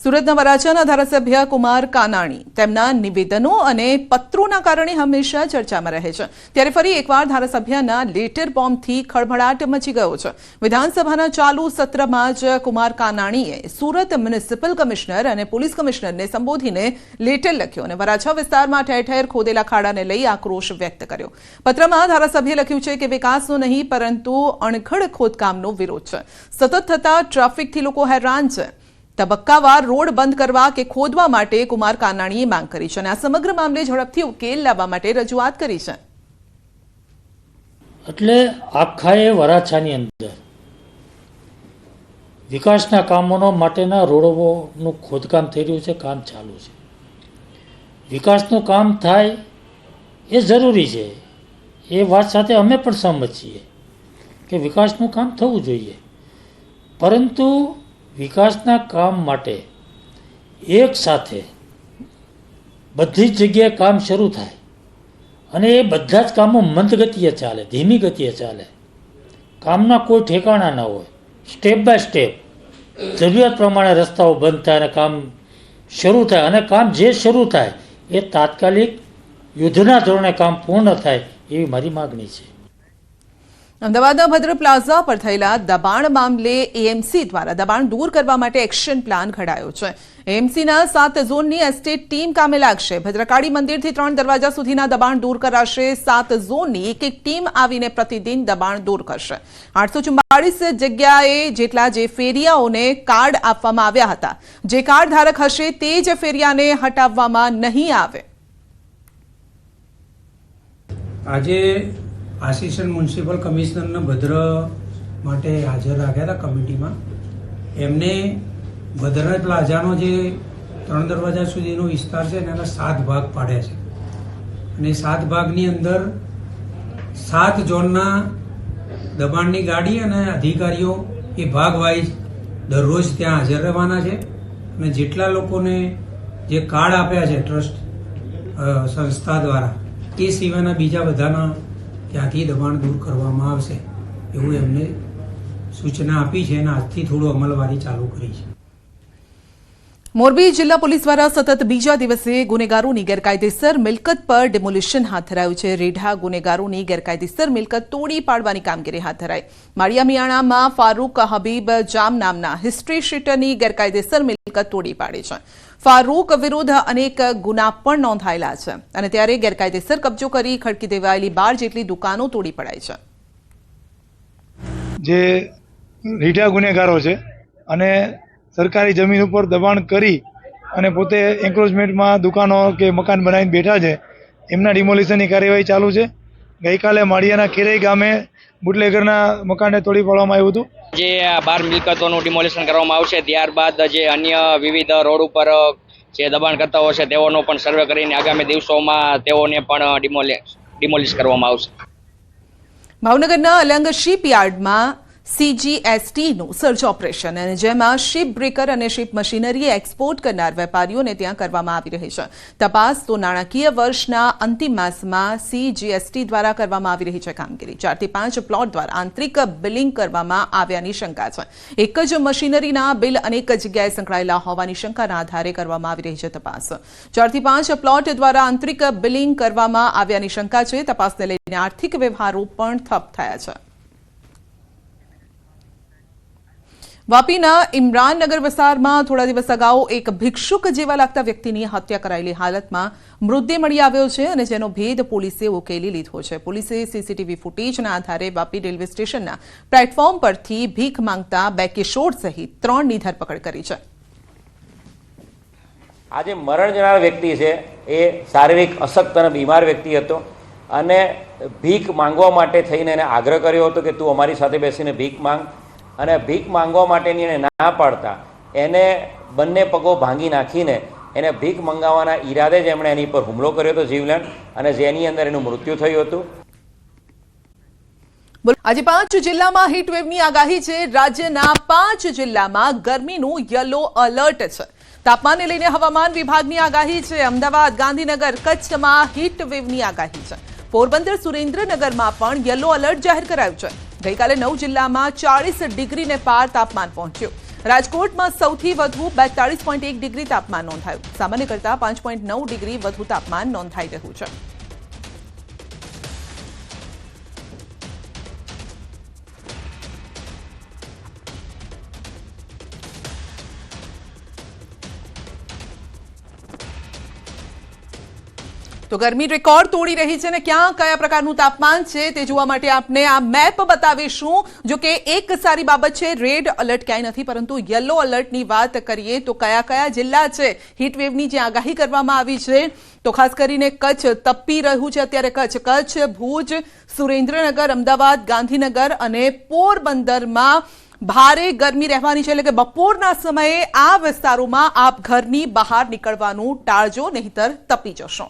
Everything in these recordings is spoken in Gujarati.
સુરતના વરાછાના ધારાસભ્ય કુમાર કાનાણી તેમના નિવેદનો અને પત્રોના કારણે હંમેશા ચર્ચામાં રહે છે। ત્યારે ફરી એકવાર ધારાસભ્યના લેટર બોમ્બથી ખળભળાટ મચી ગયો છે। વિધાનસભાના ચાલુ સત્રમાં જ કુમાર કાનાણીએ સુરત મ્યુનિસિપલ કમિશનર અને પોલીસ કમિશનરને સંબોધીને લેટર લખ્યો અને વરાછા વિસ્તારમાં ઠેર ઠેર ખોદેલા ખાડાને લઈ આક્રોશ વ્યક્ત કર્યો। પત્રમાં ધારાસભ્યએ લખ્યું છે કે વિકાસનો નહીં પરંતુ અણઘડ ખોદકામનો વિરોધ છે। સતત થતા ટ્રાફિકથી લોકો હેરાન છે। તબક્કાવાર રોડ બંધ કરવા કે ખોદવા માટે કુમાર કાનાણીએ માંગ કરી છે અને આ સમગ્ર મામલે ઝડપથી ઉકેલ લાવવા માટે રજૂઆત કરી છે। એટલે આખાએ વરાછાની અંદર વિકાસના કામોનો માટેના રોડોનું ખોદકામ થઈ રહ્યું છે, કામ ચાલુ છે। વિકાસનું કામ થાય એ જરૂરી છે, એ વાત સાથે અમે પણ સહમત છીએ કે વિકાસનું કામ થવું જોઈએ, પરંતુ વિકાસના કામ માટે એક સાથે બધી જ જગ્યાએ કામ શરૂ થાય અને એ બધા જ કામો મંદ ગતિએ ચાલે, ધીમી ગતિએ ચાલે, કામના કોઈ ઠેકાણા ન હોય, સ્ટેપ બાય સ્ટેપ જરૂરિયાત પ્રમાણે રસ્તાઓ બંધ થાય અને કામ શરૂ થાય અને કામ જે શરૂ થાય એ તાત્કાલિક યુદ્ધના ધોરણે કામ પૂર્ણ થાય એવી મારી માગણી છે। અમદાવાદના ભદ્ર પ્લાઝા પર થયેલા દબાણ મામલે એએમસી દ્વારા દબાણ દૂર કરવા માટે એક્શન પ્લાન ઘડાયો છે। એએમસીના 7 ઝોનની એસ્ટેટ ટીમ કામે લાગશે। ભદ્રકાળી મંદિરથી 3 દરવાજા સુધીના દબાણ દૂર કરાશે। 7 ઝોનની એક ટીમ આવીને પ્રતિદિન દબાણ દૂર કરશે। 844 જગ્યાએ જેટલા જે ફેરિયાઓને કાર્ડ આપવામાં આવ્યા હતા, જે કાર્ડ ધારક હશે તે જ ફેરિયાને હટાવવામાં નહીં આવે। આજે આસિસ્ટન્ટ મ્યુનિસિપલ કમિશનરને ભદ્ર માટે હાજર રાખ્યા હતા કમિટીમાં। એમને ભદ્ર પ્લાઝાનો જે 3 દરવાજા સુધીનો વિસ્તાર છે એના 7 ભાગ પાડ્યા છે અને 7 ભાગની અંદર 7 ઝોનના દબાણની ગાડી અને અધિકારીઓ એ ભાગ વાઇઝ દરરોજ ત્યાં હાજર રહેવાના છે અને જેટલા લોકોને જે કાર્ડ આપ્યા છે ટ્રસ્ટ સંસ્થા દ્વારા એ સિવાયના બીજા બધાના ત્યાંથી દબાણ દૂર કરવામાં આવશે એવું એમને સૂચના આપી છે અને આજથી થોડું અમલવારી ચાલુ કરી છે। મોરબી જિલ્લા પોલીસ દ્વારા સતત બીજા દિવસે ગુનેગારોની ગેરકાયદેસર મિલકત પર ડિમોલિશન હાથ ધરાયું છે। રેઢા ગુનેગારોની ગેરકાયદેસર મિલકત તોડી પાડવાની કામગીરી હાથ ધરાઈ। માળિયા મિયાણામાં ફારૂક હબીબ જામ નામના હિસ્ટ્રી શીટરની ગેરકાયદેસર મિલકત તોડી પાડી છે। ફારૂક વિરુદ્ધ અનેક ગુના પણ નોંધાયેલા છે અને ત્યારે ગેરકાયદેસર કબજો કરી ખડકી દેવાયેલી 12 જેટલી દુકાનો તોડી પડાઈ છે। જે રીઢા ગુનેગારો છે અને સરકારી જમીન ઉપર દબાણ કરી અને પોતે એન્ક્રોચમેન્ટમાં દુકાનો કે મકાન બનાવીને બેઠા છે, એમના ડિમોલિશનની કાર્યવાહી ચાલુ છે। ગઈકાલે માળિયાના ખેરઈ ગામે બુટલેગરના મકાનને તોડી પાડવામાં આવ્યું હતું। જે 12 મિલકતોનું ડિમોલિશન કરવામાં આવશે, ત્યારબાદ જે અન્ય વિવિધ રોડ ઉપર જે દબાણકર્તાઓ છે તેઓનો પણ સર્વે કરીને આગામી દિવસોમાં તેઓને પણ ડિમોલિશ કરવામાં આવશે। ભાવનગરના અલંગ શિપયાર્ડમાં CGSTનું સર્ચ ઓપરેશન અને જેમાં શિપ બ્રેકર અને શિપ મશીનરી એક્સપોર્ટ કરનાર વેપારીઓને ત્યાં કરવામાં આવી રહી છે। તપાસ તો નાણાકીય વર્ષના અંતિમ માસમાં CGST દ્વારા કરવામાં આવી રહી છે કામગીરી। 4 થી 5 પ્લોટ દ્વારા આંતરિક બિલિંગ કરવામાં આવ્યાની શંકા છે। એક જ મશીનરીના બિલ અનેક જગ્યાએ સંકળાયેલા હોવાની શંકાના આધારે કરવામાં આવી રહી છે તપાસ। 4 થી 5 પ્લોટ દ્વારા આંતરિક બિલિંગ કરવામાં આવ્યાની શંકા છે। તપાસને લઈને આર્થિક વ્યવહારો પણ ઠપ થયા છે। વાપીના ઇમરાનનગર વિસ્તારમાં થોડા દિવસ અગાઉ એક ભિક્ષુક જેવા લાગતા વ્યક્તિની હત્યા કરાયેલી હાલતમાં મૃતદેહ મળી આવ્યો છે અને જેનો ભેદ પોલીસે ઉકેલી લીધો છે। પોલીસે સીસીટીવી ફૂટેજના આધારે વાપી રેલવે સ્ટેશનના પ્લેટફોર્મ પરથી ભીખ માંગતા 2 કિશોર સહિત 3ની ધરપકડ કરી છે। આજે મરણ જનાર વ્યક્તિ છે એ શારીરિક અશક્ત અને બીમાર વ્યક્તિ હતો અને ભીખ માંગવા માટે થઈને એને આગ્રહ કર્યો હતો કે તું અમારી સાથે બેસીને ભીખ માંગ, અને ભીખ માંગવા માટેની એને ના પાડતા એને બંને પગો ભાંગી નાખીને એને ભીખ મંગાવવાના ઈરાદે જ એમણે એની પર હુમલો કર્યો હતો જીવલેણ, અને જેની અંદર એનું મૃત્યુ થયું હતું। આજે 5 જિલ્લામાં હીટવેવની આગાહી છે। રાજ્યના 5 જિલ્લામાં ગરમીનું યલો એલર્ટ છે। તાપમાનને લઈને હવામાન વિભાગની આગાહી છે। અમદાવાદ, ગાંધીનગર, કચ્છમાં હીટવેવની આગાહી છે। પોરબંદર, સુરેન્દ્રનગરમાં પણ યલો એલર્ટ જાહેર કરાયું છે। ગઈકાલે 9 જિલ્લામાં 40 ડિગ્રીને પાર તાપમાન પહોંચ્યું। રાજકોટમાં સૌથી વધુ 42.1 ડિગ્રી તાપમાન નોંધાયું. સામાન્ય કરતાં 5.9 ડિગ્રી વધુ તાપમાન નોંધાઈ રહ્યું છે. તો ગરમી રેકોર્ડ તોડી રહી છે અને ક્યાં કયા પ્રકારનું તાપમાન છે તે જોવા માટે આપને આ મેપ બતાવીશું. જો કે એક સારી બાબત છે, રેડ એલર્ટ ક્યાંય નથી, પરંતુ યલો એલર્ટની વાત કરીએ તો કયા કયા જિલ્લા છે હીટવેવની જે આગાહી કરવામાં આવી છે, તો ખાસ કરીને કચ્છ તપી રહ્યું છે અત્યારે. કચ્છ, ભુજ, સુરેન્દ્રનગર, અમદાવાદ, ગાંધીનગર અને પોરબંદરમાં ભારે ગરમી રહેવાની છે. એટલે કે બપોરના સમયે આ વિસ્તારોમાં આપ ઘરની બહાર નીકળવાનું ટાળજો, નહીતર તપી જશો.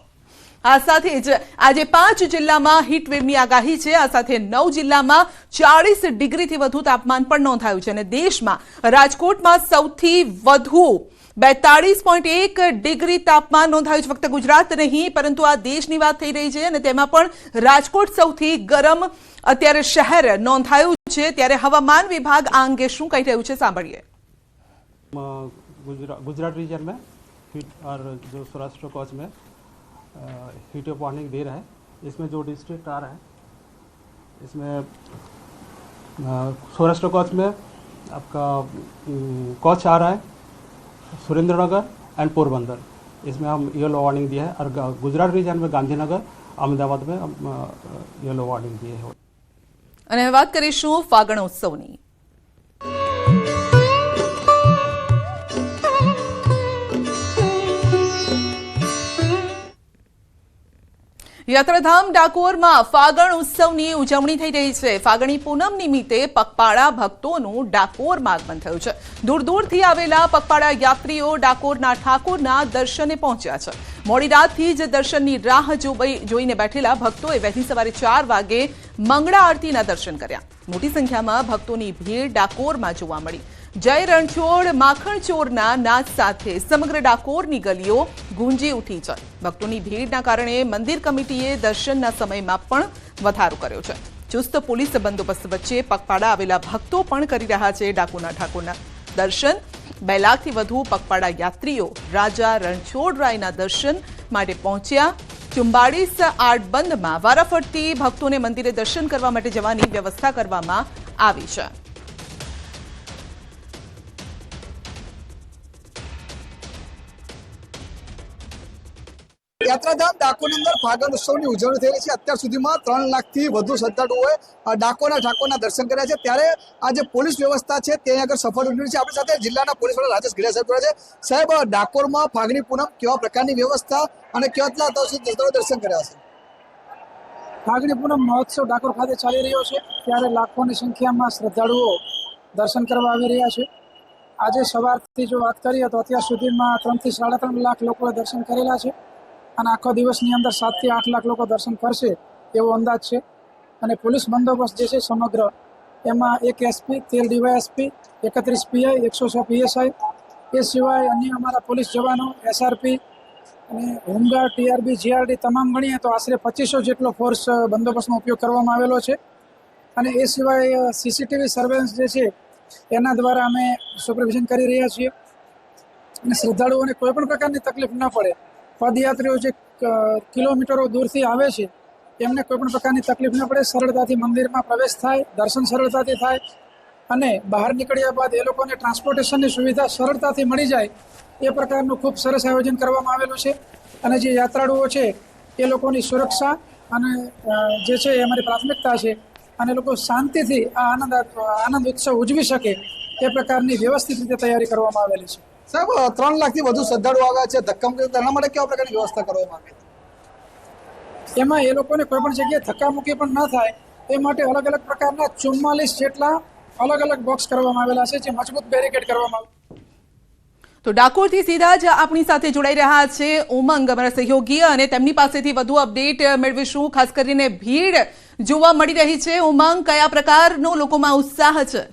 આ સાથે જ આજે 5 જિલ્લામાં હીટવેવની આગાહી છે. આ સાથે 9 જિલ્લામાં 40 ડિગ્રીથી વધુ તાપમાન પણ નોંધાયું છે અને દેશમાં રાજકોટમાં સૌથી વધુ 42.1 ડિગ્રી તાપમાન નોંધાયું છે. ફક્ત ગુજરાત નહીં, પરંતુ આ દેશની વાત થઈ રહી છે અને તેમાં પણ રાજકોટ સૌથી ગરમ અત્યારે શહેર નોંધાયું છે. ત્યારે હવામાન વિભાગ આ અંગે શું કહી રહ્યું છે, સાંભળીએ. गुजरात रीजन में हीट और जो सौराष्ट्र कच्छ में हीट वेव वार्निंग दे रहा है. इसमें जो डिस्ट्रिक्ट आ रहा है इसमें सौराष्ट्र कच्छ में आपका कच्छ आ रहा है, सुरेंद्रनगर एंड पोरबंदर, इसमें हम येलो वार्निंग दिया है. और गुजरात रीजन में गांधीनगर, अहमदाबाद में हम येलो वार्निंग दिए हैं. અને હવે વાત કરીશું ફાગણ ઉત્સવની. યાત્રાધામ ડાકોરમાં ફાગણ ઉત્સવની ઉજવણી થઈ રહી છે. ફાગણી પૂનમ નિમિત્તે પગપાળા ભક્તોનું ડાકોરમાં આગમન થયું છે. દૂર દૂરથી આવેલા પગપાળા યાત્રીઓ ડાકોરના ઠાકોરના દર્શને પહોંચ્યા છે. મોડી રાતથી જ દર્શનની રાહ જોઈને બેઠેલા ભક્તોએ વહેલી સવારે 4 વાગે મંગળા આરતીના દર્શન કર્યા. મોટી સંખ્યામાં ભક્તોની ભીડ ડાકોરમાં જોવા મળી. જય રણછોડ માખણ ચોરના નાદ સાથે સમગ્ર ડાકોરની ગલીઓ ગુંજી ઉઠી છે. ભક્તોની ભીડના કારણે મંદિર કમિટીએ દર્શનના સમયમાં પણ વધારો કર્યો છે. ચુસ્ત પોલીસ બંદોબસ્ત વચ્ચે પગપાળા આવેલા ભક્તો પણ કરી રહ્યા છે ડાકોરના ઠાકોરના દર્શન. 2 લાખથી વધુ પગપાળા યાત્રીઓ રાજા રણછોડરાયના દર્શન માટે પહોંચ્યા. 44 આડબંધમાં વારાફરતી ભક્તોને મંદિરે દર્શન કરવા માટે જવાની વ્યવસ્થા કરવામાં આવી છે. યાત્રાધામ ડાકોરની અંદર ફાગણ ઉત્સવની ઉજવણી થઈ રહી છે. અત્યાર સુધીમાં 3 લાખથી વધુ શ્રદ્ધાળુઓએ ડાકોરના ઠાકોરના દર્શન કર્યા છે. ત્યારે આ જે પોલીસ વ્યવસ્થા છે તે આગળ સફળ ઉઠી છે. આપણી સાથે જિલ્લાના પોલીસ વડા રાજેશ ગઢિયા સાહેબ જોડે છે. સાહેબ, ડાકોરમાં ફાગણી પૂનમ કેવા પ્રકારની વ્યવસ્થા અને કેટલા દર્શન કર્યા છે? ફાગણી પૂનમ મહોત્સવ ડાકોર ખાતે ચાલી રહ્યો છે, ત્યારે લાખોની સંખ્યામાં શ્રદ્ધાળુઓ દર્શન કરવા આવી રહ્યા છે. આજે સવારથી જો વાત કરીએ તો અત્યાર સુધીમાં 3 થી 3.5 લાખ લોકોએ દર્શન કરેલા છે અને આખો દિવસની અંદર 7 થી 8 લાખ લોકો દર્શન કરશે એવો અંદાજ છે. અને પોલીસ બંદોબસ્ત જે છે સમગ્ર, એમાં 1 એસપી, 13 ડીવાયએસપી, 31 પીઆઈ, 106 પીએસઆઈ, એ સિવાય અન્ય અમારા પોલીસ જવાનો, એસઆરપી અને હોમગાર્ડ, ટીઆરબી, જીઆરડી તમામ ગણીએ તો આશરે 2500 જેટલો ફોર્સ બંદોબસ્તનો ઉપયોગ કરવામાં આવેલો છે. અને એ સિવાય સીસીટીવી સર્વેલન્સ જે છે એના દ્વારા અમે સુપરવિઝન કરી રહ્યા છીએ. અને શ્રદ્ધાળુઓને કોઈ પણ પ્રકારની તકલીફ ન પડે, પદયાત્રીઓ જે કિલોમીટરો દૂરથી આવે છે એમને કોઈ પણ પ્રકારની તકલીફ ન પડે, સરળતાથી મંદિરમાં પ્રવેશ થાય, દર્શન સરળતાથી થાય અને બહાર નીકળ્યા બાદ એ લોકોને ટ્રાન્સપોર્ટેશનની સુવિધા સરળતાથી મળી જાય એ પ્રકારનું ખૂબ સરસ આયોજન કરવામાં આવેલું છે. અને જે યાત્રાળુઓ છે એ લોકોની સુરક્ષા અને જે છે એ અમારી પ્રાથમિકતા છે અને લોકો શાંતિથી આ આનંદ ઉત્સવ ઉજવી શકે એ પ્રકારની વ્યવસ્થિત રીતે તૈયારી કરવામાં આવેલી છે. સાહેબ, 3 લાખથી વધુ શ્રદ્ધાળુઓ આવ્યા છે, ધક્કામુક્કી, તેના માટે કેવા પ્રકારની વ્યવસ્થા કરવામાં આવી? એમાં એ લોકોને કોઈ પણ જગ્યાએ ધક્કામુક્કી પણ ન થાય એ માટે અલગ અલગ પ્રકારના 44 જેટલા અલગ અલગ બોક્સ કરવામાં આવેલા છે, જે મજબૂત બેરિકેડ કરવામાં આવે. તો ડાકોરથી સીધા જ આપણી સાથે જોડાઈ રહ્યા છે ઉમંગ, અમારા સહયોગી, અને તેમની પાસેથી વધુ અપડેટ મેળવીશું. ખાસ કરીને ભીડ જોવા મળી રહી છે. ઉમંગ, કયા પ્રકારનો લોકોમાં ઉત્સાહ છે?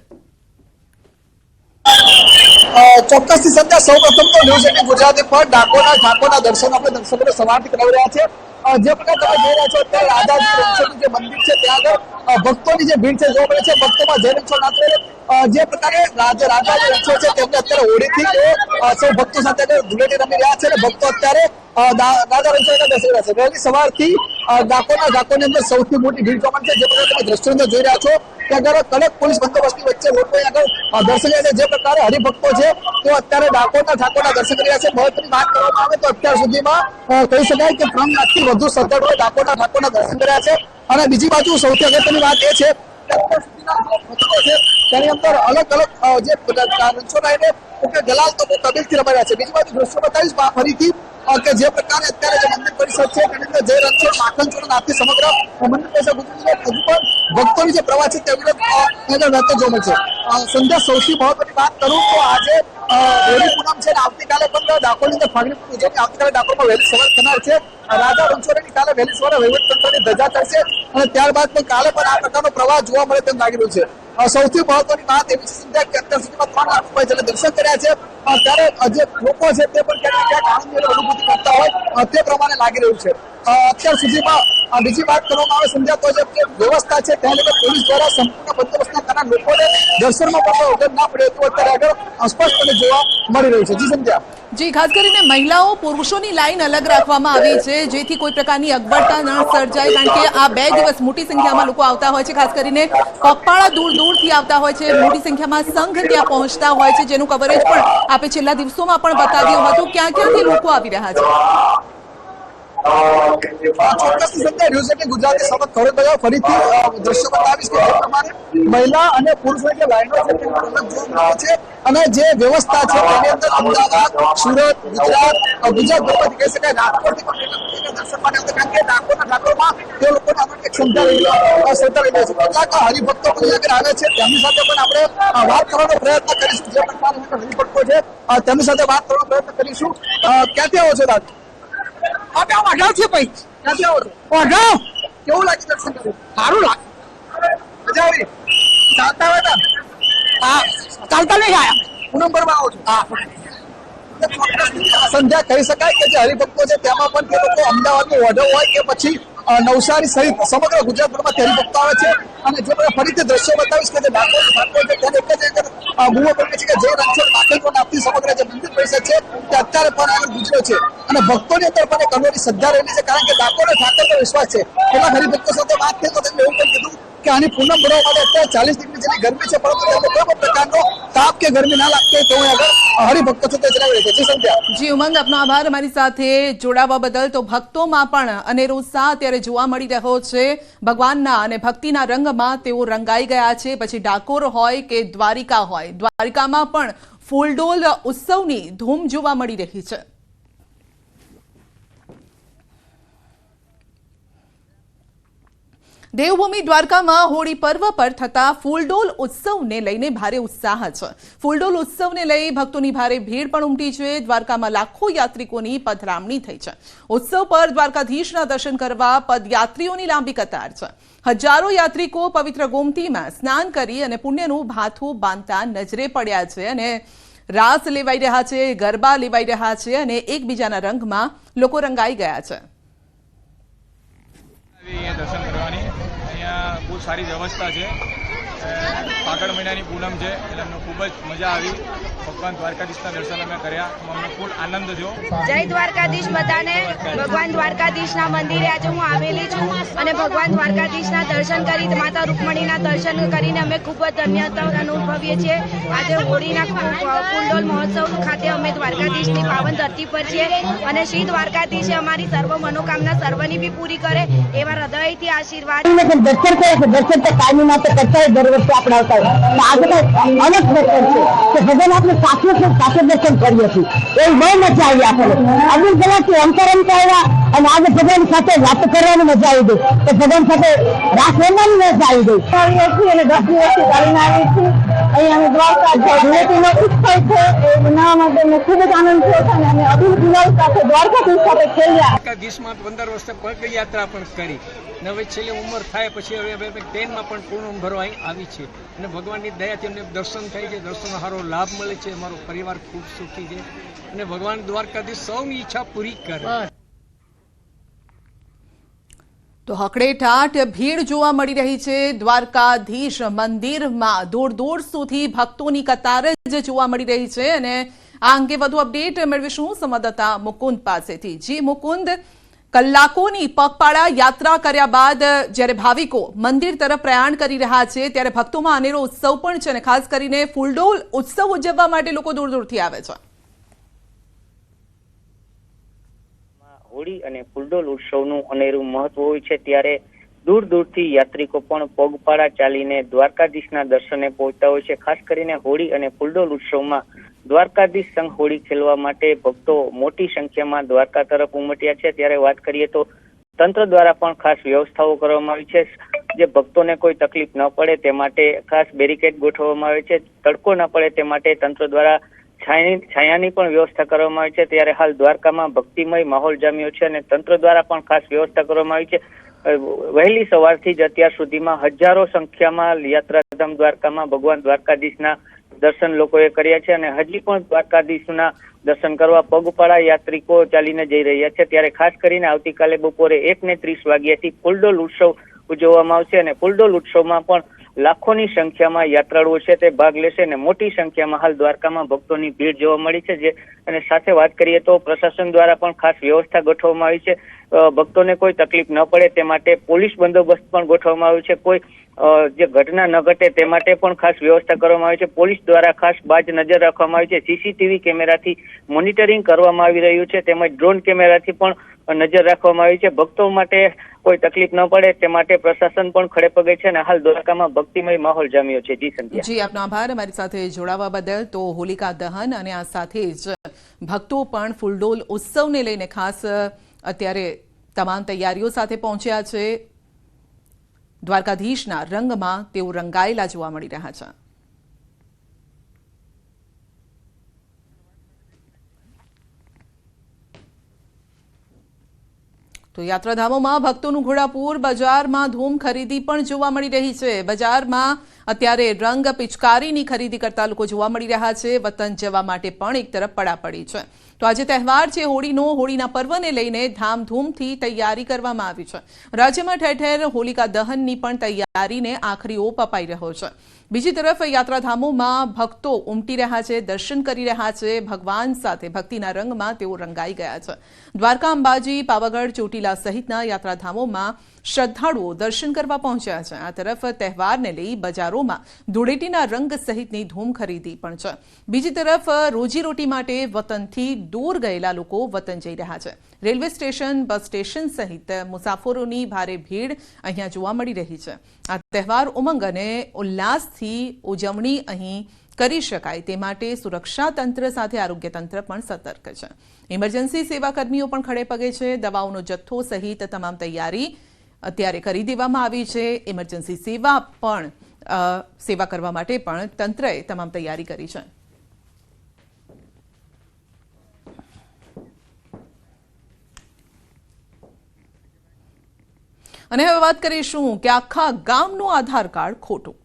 ચોક્કસથી સંધ્યા, સૌ પ્રથમ તો ન્યૂઝ 18 ગુજરાતી પર ડાકોરના ઠાકોરના દર્શન આપણે દર્શકોને સવારથી કરાવી રહ્યા છે. જે પ્રકાર તમે જોઈ રહ્યા છો અત્યારે રાધાજી રણછોડનું જે મંદિર છે ત્યાં આગળ ભક્તોની જે ભીડ છે જોવા મળે છે. ભક્તોમાં જય રણછોડ નાચે જે પ્રકારે રાધાજી રણછોડ છે તેમને અત્યારે હોળીથી સૌ ભક્તો સાથે ધૂળેટી રમી રહ્યા છે અને ભક્તો અત્યારે રાધા રણછોડને બેસી રહ્યા છે. વહેલી સવારથી ડાકોરની અંદર સૌથી મોટી ભીડ જોવા મળે છે. જે પ્રકારે તમે દ્રશ્યો અંદર જોઈ રહ્યા છો ત્યાં આગળ કડક પોલીસ બંદોબસ્તની વચ્ચે લોકો આગળ દર્શન કરે છે. જે પ્રકારે હરિભક્તો છે તેઓ અત્યારે ડાકોરના ઠાકોરના દર્શન કરી રહ્યા છે. મહત્વની વાત કરવામાં આવે તો અત્યાર સુધીમાં કહી શકાય કે 3 લાખથી વધુ શ્રદ્ધાળુઓ ડાકોરના ઠાકોરના દર્શન કર્યા છે. અને બીજી બાજુ સૌથી અગત્યની વાત એ છે તેની અંદર અલગ અલગ જે રણછોડરાયને દલાલ તો કબીલથી રમાઈ રહ્યા છે. બીજી બાજુ દ્રશ્યો બતાવીશ ફરીથી કે જે પ્રકારે અત્યારે જે મંદિર પરિષદ છે તેની અંદર જય રણછોડ માખણચોર નાથથી સમગ્ર મંદિર પરિષદ ગુજરી હજુ પણ ભક્તોની જે પ્રવાહ છે તે વિરોધ વહેતો જોવા મળશે. સંધ્યા સૌથી મહત્વની વાત કરું તો આજે હોળી પૂનમ છે ને આવતીકાલે પણ ડાકોરની અંદર ફાગણી ઉજવણી આવતીકાલે ડાકોરમાં વહેલી સવાર થનાર છે. રાજા રણછોડની કાલે વહેલી સવારે વહીવટતંત્રની ધજા ચડશે અને ત્યારબાદ પણ કાલે પણ આ પ્રકારનો પ્રવાહ જોવા મળે તેમ લાગી રહ્યું છે. સૌથી મહત્વની વાત એવી છે સંધ્યા કે અત્યાર સુધીમાં 3 લાખ રૂપિયા જેને દર્શન કર્યા છે ત્યારે જે લોકો છે તે પણ ક્યાંક આનંદની અનુભૂતિ કરતા હોય તે પ્રમાણે લાગી રહ્યું છે. અત્યાર સુધીમાં બીજી વાત કરવામાં આવે સંધ્યા તો જે વ્યવસ્થા છે ત્યાં લઈને પોલીસ દ્વારા સંપૂર્ણ બંદોબસ્તના કારણે લોકોને દર્શનમાં પણ વગર ના પડે હતું અત્યારે આગળ સ્પષ્ટપણે જોવા મળી રહ્યું છે. જી સંધ્યા. જી, ખાસ કરીને મહિલાઓ પુરુષોની લાઈન અલગ રાખવામાં આવી છે જેથી કોઈ પ્રકારની અગવડતા ન સર્જાય, કારણ કે આ 2 દિવસ મોટી સંખ્યામાં લોકો આવતા હોય છે. ખાસ કરીને પગપાળા દૂરથી આવતા હોય છે. મોટી સંખ્યામાં સંઘ ત્યાં પહોંચતા હોય છે, જેનું કવરેજ પણ આપણે છેલ્લા દિવસોમાં પણ બતાવ્યું હતું. ક્યાંથી લોકો આવી રહ્યા છે? ચોક્કસથી સંધ્યા ન્યૂઝ એટીન ગુજરાતી સમક્ષ ખબર બજાવ ફરીથી દ્રશ્યો બતાવીશ કે જે પ્રમાણે મહિલા અને પુરુષોની જે લાઈનો છે તે જોવા મળે છે અને જે વ્યવસ્થા છે તેની અંદર અમદાવાદ, સુરત, ગુજરાતભરમાંથી કહી શકાય રાજકોટથી પણ દર્શન માટે આવતા, કારણ કે ડાકોરના ઠાકોરમાં તે લોકોને આપણે એક શ્રદ્ધા રહી છે. કેટલાક હરિભક્તો પણ આગળ આવે છે, તેમની સાથે પણ આપણે વાત કરવાનો પ્રયત્ન કરીશું. જે પ્રકારના હરિભક્તો છે તેમની સાથે વાત કરવાનો પ્રયત્ન કરીશું. ક્યાંથી આવો છો દાદા? વાઘાવ છે ભાઈ. ક્યાંથી આવો છો? વાઘાવ. કેવું લાગે દર્શન કર્યું? સારું લાગે. મજા આવી? ચાલતા હોય? હા, ચાલતા નહીં આયા. પૂનમ ભરવા આવો છો? હા. સંધ્યા કહી શકાય કે જે હરિભક્તો છે તેમાં પણ તે લોકો અમદાવાદનો ઓઢવ હોય કે પછી નવસારી સહિત સમગ્ર ગુજરાતભરમાં હરિભક્તો આવે છે. અને જો ફરીથી દ્રશ્યો બતાવીશ કે જે ડાકોર ઠાકોર છે તેને એક જ મૂવો પડે છે કે જે રણછોડ માખણચોર નાથથી સમગ્ર જે મંદિર પરિષદ છે તે અત્યારે પણ આગળ ગુજર્યો છે અને ભક્તોની અંદર પણ એક અનોખી શ્રદ્ધા રહેલી છે, કારણ કે ડાકોર ઠાકોર પર વિશ્વાસ છે. કેટલાક હરિભક્તો સાથે વાત થઈ તો તેમને એવું પણ કીધું કે આની પૂનમ ભરવા માટે અત્યારે 40 ડિગ્રી જેટલી ગરમી છે, પરંતુ તેમને કોઈ પણ પ્રકારનો તાપ કે ગરમી ના લાગતી તો આગળ હરિભક્તો છે તે જણાવી રહ્યા છે. જી સંધ્યા. જી ઉમંગ, આપનો આભાર અમારી સાથે જોડાવા બદલ. તો ભક્તોમાં પણ અનેરો ઉત્સાહ અત્યારે જોવા મળી રહ્યો છે. ભગવાનના અને ભક્તિના રંગમાં તેઓ રંગાઈ ગયા છે. પછી ડાકોર હોય કે દ્વારિકા હોય, દ્વારિકામાં પણ ફૂલડોલ ઉત્સવની ધૂમ જોવા મળી રહી છે. દેવભૂમિ દ્વારકામાં હોળી પર્વ પર થતા ફૂલડોલ ઉત્સવને લઈને ભારે ઉત્સાહ છે. ફૂલડોલ ઉત્સવને લઈ ભક્તોની ભારે ભીડ પણ ઉમટી છે. દ્વારકામાં લાખો યાત્રિકોની પધરામણી થઈ છે. ઉત્સવ પર દ્વારકાધીશના દર્શન કરવા પદયાત્રીઓની લાંબી કતાર છે. હજારો યાત્રિકો પવિત્ર ગોમતીમાં સ્નાન કરી અને પુણ્યનું ભાથું બાંધતા નજરે પડ્યા છે અને રાસ લેવાઈ રહ્યા છે, ગરબા લેવાઈ રહ્યા છે અને એકબીજાના રંગમાં લોકો રંગાઈ ગયા છે. અહીંયા દર્શન કરવાની અહીંયા બહુ સારી વ્યવસ્થા છે. ફાગણ મહિનાની પૂનમ છે એટલે અમને ખૂબ જ મજા આવી. ભગવાન દ્વારકાધીશના દર્શન અમે કર્યા, અમને ખૂબ આનંદ થયો. જય દ્વારકાધીશ બધાને. ભગવાન દ્વારકાધીશના મંદિરે આજે હું આવેલી છું અને ભગવાન દ્વારકાધીશના દર્શન કરી, માતા રૂકમણીના દર્શન કરીને અમે ખૂબ જ ધન્યતા અનુભવીએ છીએ. આજે હોળીના ફૂલડોલ મહોત્સવ ખાતે અમે દ્વારકાધીશની પાવન ધરતી પર છીએ અને શ્રી દ્વારકાધીશે અમારી સર્વ મનોકામના સર્વની બી પૂરી કરે એવા હૃદયથી આશીર્વાદ. દર્શન કરે છે, દર્શન તો કાયમી માટે કરતા હોય, દર વર્ષે આપણે આવતા હોય. આજે કઈ અલગ દર્શન છે કે ભગવાન આપણે સાથે દર્શન કરીએ છીએ. એ બહુ મજા આવી આપણને. અમુક કલાકથી અંતરંત આવ્યા અને આજે ભગવાન સાથે વાત કરવાની મજા આવી ગઈ, તો ભગવાન સાથે રાસ રમવાની મજા આવી ગઈ. આવી હતી અને 10 દિવસથી કરીને આવી છું. અહીંયા અમે દ્વારકા ધૂળેટીનો ઉત્સવ છે એ મનાવવા માટે અમને ખૂબ જ આનંદ થયો છે અને અમે અબીલ ગુલાલ સાથે દ્વારકાધીશ સાથે ખેલ્યા. દ્વારકાધીશમાં 15 વર્ષે પગયાત્રા પણ કરી ને હવે છેલ્લે ઉંમર થાય પછી હવે ટ્રેનમાં પણ પૂનમ ભરવા અહીં આવી છે અને ભગવાનની દયાથી અમને દર્શન થાય છે. દર્શનનો સારો લાભ મળે છે. અમારો પરિવાર ખૂબ સુખી છે અને ભગવાન દ્વારકાધીશ સૌની ઈચ્છા પૂરી કરે. તો હકડેઠાઠ ભીડ જોવા મળી રહી છે દ્વારકાધીશ મંદિરમાં દૂર દૂર સુધી ભક્તોની કતાર જ જોવા મળી રહી છે અને આ અંગે વધુ અપડેટ મેળવીશું સંવાદદાતા મુકુંદ પાસેથી. જી મુકુંદ, કલાકોની પગપાળા યાત્રા કર્યા બાદ જ્યારે ભાવિકો મંદિર તરફ પ્રયાણ કરી રહ્યા છે ત્યારે ભક્તોમાં અનેરો ઉત્સવ પણ છે અને ખાસ કરીને ફૂલડોલ ઉત્સવ ઉજવવા માટે લોકો દૂર દૂરથી આવે છે. હોળી અને ફૂલડોલ ઉત્સવનું અનેરું મહત્વ હોય છે ત્યારે દૂર દૂરથી યાત્રિકો પણ પગપાળા ચાલીને દ્વારકાધીશના દર્શને પહોંચતા હોય છે. ખાસ કરીને હોળી અને ફૂલડોલ ઉત્સવમાં દ્વારકાધીશ સંઘ હોળી ખેલવા માટે ભક્તો મોટી સંખ્યામાં દ્વારકા તરફ ઉમટ્યા છે. ત્યારે વાત કરીએ તો તંત્ર દ્વારા પણ ખાસ વ્યવસ્થાઓ કરવામાં આવી છે. જે ભક્તોને કોઈ તકલીફ ન પડે તે માટે ખાસ બેરિકેડ ગોઠવવામાં આવે છે. તડકો ન પડે તે માટે તંત્ર દ્વારા છાયાની પણ વ્યવસ્થા કરવામાં આવી છે. ત્યારે હાલ દ્વારકામાં ભક્તિમય માહોલ જામ્યો છે અને તંત્ર દ્વારા પણ ખાસ વ્યવસ્થા કરવામાં આવી છે. વહેલી સવારથી જ અત્યાર સુધીમાં હજારો સંખ્યામાં યાત્રાધામ દ્વારકામાં ભગવાન દ્વારકાધીશના દર્શન લોકોએ કર્યા છે અને હજી પણ દ્વારકાધીશના દર્શન કરવા પગપાળા યાત્રિકો ચાલીને જઈ રહ્યા છે. ત્યારે ખાસ કરીને આવતીકાલે બપોરે 1:30 વાગ્યાથી ફૂલડોલ ઉત્સવ ઉજવવામાં આવશે અને ફૂલડોલ ઉત્સવમાં પણ લાખોની સંખ્યામાં યાત્રાળુઓ છે તે ભાગ લેશે અને મોટી સંખ્યામાં હાલ દ્વારકામાં ભક્તોની ભીડ જોવા મળી છે. જે અને સાથે વાત કરીએ તો પ્રશાસન દ્વારા પણ ખાસ વ્યવસ્થા ગોઠવવામાં આવી છે. ભક્તોને કોઈ તકલીફ ન પડે તે માટે પોલીસ બંદોબસ્ત પણ ગોઠવવામાં આવ્યો છે. કોઈ જે ઘટના ન ઘટે તે માટે પણ ખાસ વ્યવસ્થા કરવામાં આવી છે. પોલીસ દ્વારા ખાસ બાજ નજર રાખવામાં આવી છે. સીસીટીવી કેમેરાથી મોનિટરિંગ કરવામાં આવી રહ્યું છે તેમજ ડ્રોન કેમેરાથી પણ નજર રાખવામાં આવી છે. ભક્તો માટે કોઈ તકલીફ ન પડે તે માટે પ્રશાસન પણ ખડે પગે છે અને હાલ દ્વારકામાં ભક્તિમય માહોલ જામ્યો છે. જી સંધ્યા. જી, આપનો આભાર અમારી સાથે જોડાવા બદલ. તો હોલિકા દહન અને આ સાથે જ ભક્તો પણ ફૂલડોલ ઉત્સવને લઈને ખાસ અત્યારે તમામ તૈયારીઓ સાથે પહોંચ્યા છે. દ્વારકાધીશના રંગમાં તેઓ રંગાયેલા જોવા મળી રહ્યા છે. તો યાત્રાધામોમાં ભક્તોનું ઘોડાપૂર, બજારમાં ધૂમ ખરીદી પણ જોવા મળી રહી છે. બજારમાં અત્યારે રંગ પિચકારીની ખરીદી કરતા લોકો જોવા મળી રહ્યા છે. વતન જવા માટે પણ એક તરફ પડાપડી છે. તો આજે તહેવાર છે હોળીનો. હોળીના પર્વને લઈને ધામધૂમથી તૈયારી કરવામાં આવી છે. રાજ્યમાં ઠેર ઠેર હોલિકા દહનની પણ તૈયારીને આખરી ઓપ અપાઈ રહ્યો છે. બીજી તરફ યાત્રાધામોમાં ભક્તો ઉમટી રહ્યા છે, દર્શન કરી રહ્યા છે. ભગવાન સાથે ભક્તિના રંગમાં તેઓ રંગાઈ ગયા છે. દ્વારકા, અંબાજી, પાવાગઢ, ચોટીલા સહિતના યાત્રાધામોમાં શ્રદ્ધાળુઓ દર્શન કરવા પહોંચ્યા છે. આ તરફ તહેવારને લઈ બજારોમાં ધૂળેટીના રંગ સહિતની ધૂમ ખરીદી પણ છે. બીજી તરફ રોજીરોટી માટે વતનથી દૂર ગયેલા લોકો વતન જઈ રહ્યા છે. રેલવે સ્ટેશન, બસ સ્ટેશન સહિત મુસાફરોની ભારે ભીડ અહીંયા જોવા મળી રહી છે. આ તહેવાર ઉમંગ અને ઉલ્લાસથી ઉજવણી અહીં કરી શકાય તે માટે સુરક્ષા તંત્ર સાથે આરોગ્ય તંત્ર પણ સતર્ક છે. ઇમરજન્સી સેવા કર્મીઓ પણ ખડે પગે છે. દવાઓનો જથ્થો સહિત તમામ તૈયારી અત્યારે કરી દેવામાં આવી છે. ઇમરજન્સી સેવા કરવા માટે પણ તંત્રએ તમામ તૈયારી કરી છે. અને હવે વાત કરીશું કે આખા ગામનું આધાર કાર્ડ ખોટું.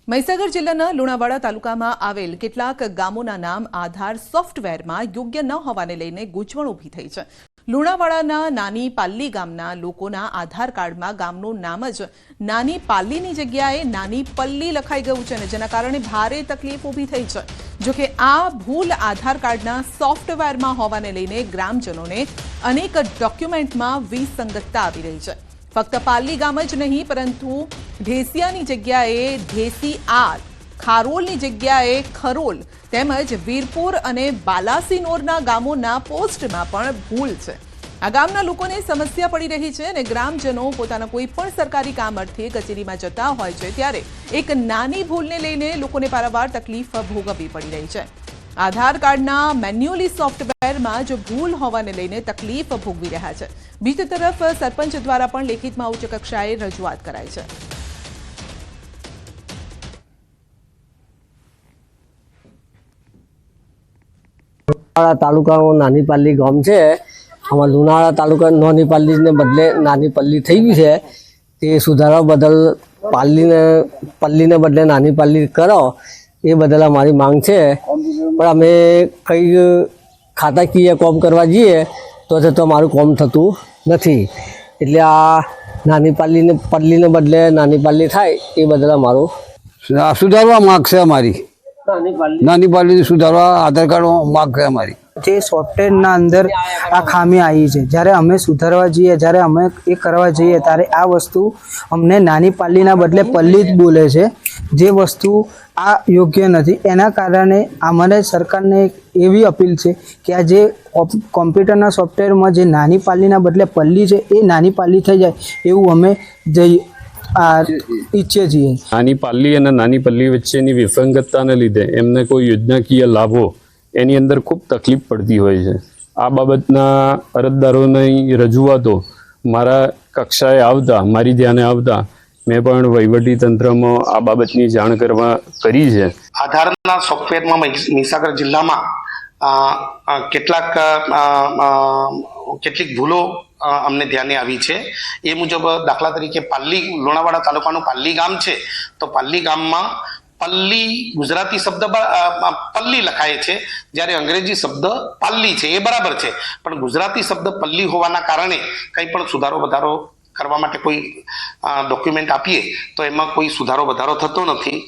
મહીસાગર જિલ્લાના લુણાવાડા તાલુકામાં આવેલ કેટલાક ગામોના નામ આધાર સોફ્ટવેરમાં યોગ્ય ન હોવાને લઈને ગૂંચવણ ઊભી થઈ છે. લુણાવાડાના નાની પાલ્લી ગામના લોકોના આધાર કાર્ડમાં ગામનું નામ જ નાની પાલ્લીની જગ્યાએ નાની પલ્લી લખાઈ ગયું છે અને જેના કારણે ભારે તકલીફ ઊભી થઈ છે. જોકે આ ભૂલ આધાર કાર્ડના સોફ્ટવેરમાં હોવાને લઈને ગ્રામજનોને અનેક ડોક્યુમેન્ટમાં વિસંગતતા આવી રહી છે. ફક્ત પાલ્લી ગામ જ નહીં પરંતુ ઢેસિયાની જગ્યાએ ઢેસી આર, ખારોલની જગ્યાએ ખરોલ તેમજ વીરપુર અને બાલાસિનોરના ગામોના પોસ્ટમાં પણ ભૂલ છે. આ ગામના લોકોને સમસ્યા પડી રહી છે અને ગ્રામજનો પોતાના કોઈ પણ સરકારી કામ અર્થે કચેરીમાં જતા હોય છે ત્યારે એક નાની ભૂલને લઈને લોકોને પારાવાર તકલીફ ભોગવવી પડી રહી છે. આધાર કાર્ડના મેન્યુઅલી સોફ્ટવેરમાં જો ભૂલ હોવાને લઈને તકલીફ ભોગવી રહ્યા છે. બીજી તરફ સરપંચ દ્વારા પણ લેખિતમાં ઉચ્ચ કક્ષાએ રજૂઆત કરાઈ છે. તાલુકાનું નાની પાલ્લી ગામ છે. આમાં લુણાવાડા તાલુકા નાની પાલ્લીને બદલે નાની પલ્લી થઈ ગઈ છે. તે સુધારવા બદલ પલ્લીને બદલે નાની પાલ્લી કરો એ બદલ અમારી માંગ છે. પણ અમે કંઈ ખાતાકીય કોમ કરવા જઈએ તો મારું કોમ થતું નથી. એટલે આ નાની પલ્લીને બદલે નાની પાલ્લી થાય એ બદલ અમારું સુધારવા માગ છે અમારી. નાની પાલ્લી સુધારવા આધાર કાર્ડ માગ છે અમારી. જે સોફ્ટવેરના અંદર આ ખામી આવી છે, જ્યારે અમે સુધારવા જઈએ, જ્યારે અમે એ કરવા જઈએ ત્યારે આ વસ્તુ અમને નાની પાલ્લીના બદલે પલ્લી જ બોલે છે, જે વસ્તુ આ યોગ્ય નથી. એના કારણે અમારે સરકારને એવી અપીલ છે કે આ જે કોમ્પ્યુટરના સોફ્ટવેરમાં જે નાની પાલ્લીના બદલે પલ્લી છે એ નાની પાલ્લી થઈ જાય એવું અમે ઈચ્છીએ છીએ. નાની પાલ્લી અને નાની પલ્લી વચ્ચેની વિસંગતતાને લીધે એમને કોઈ યોજનાકીય લાભો એની અંદર ખૂબ તકલીફ પડતી હોય છે. આ બાબતના અરજદારોની રજૂઆતો મારા કક્ષાએ આવતા, મારી ધ્યાને આવતા મેં પણ વહીવટી તંત્રમાં આ બાબતની જાણ કરી છે. આધારના સોફ્ટવેરમાં મહીસાગર જિલ્લામાં કેટલીક ભૂલો અમને ધ્યાને આવી છે. એ મુજબ દાખલા તરીકે લુણાવાડા તાલુકાનું પાલ્લી ગામ છે, તો પાલ્લી ગામમાં પલ્લી ગુજરાતી શબ્દ પલ્લી લખાય છે, જ્યારે અંગ્રેજી શબ્દ પાલ્લી છે. એ બરાબર છે, પણ ગુજરાતી શબ્દ પલ્લી હોવાના કારણે કંઈ પણ સુધારો વધારો કરવા માટે કોઈ ડોક્યુમેન્ટ આપીએ તો એમાં કોઈ સુધારો વધારો થતો નથી.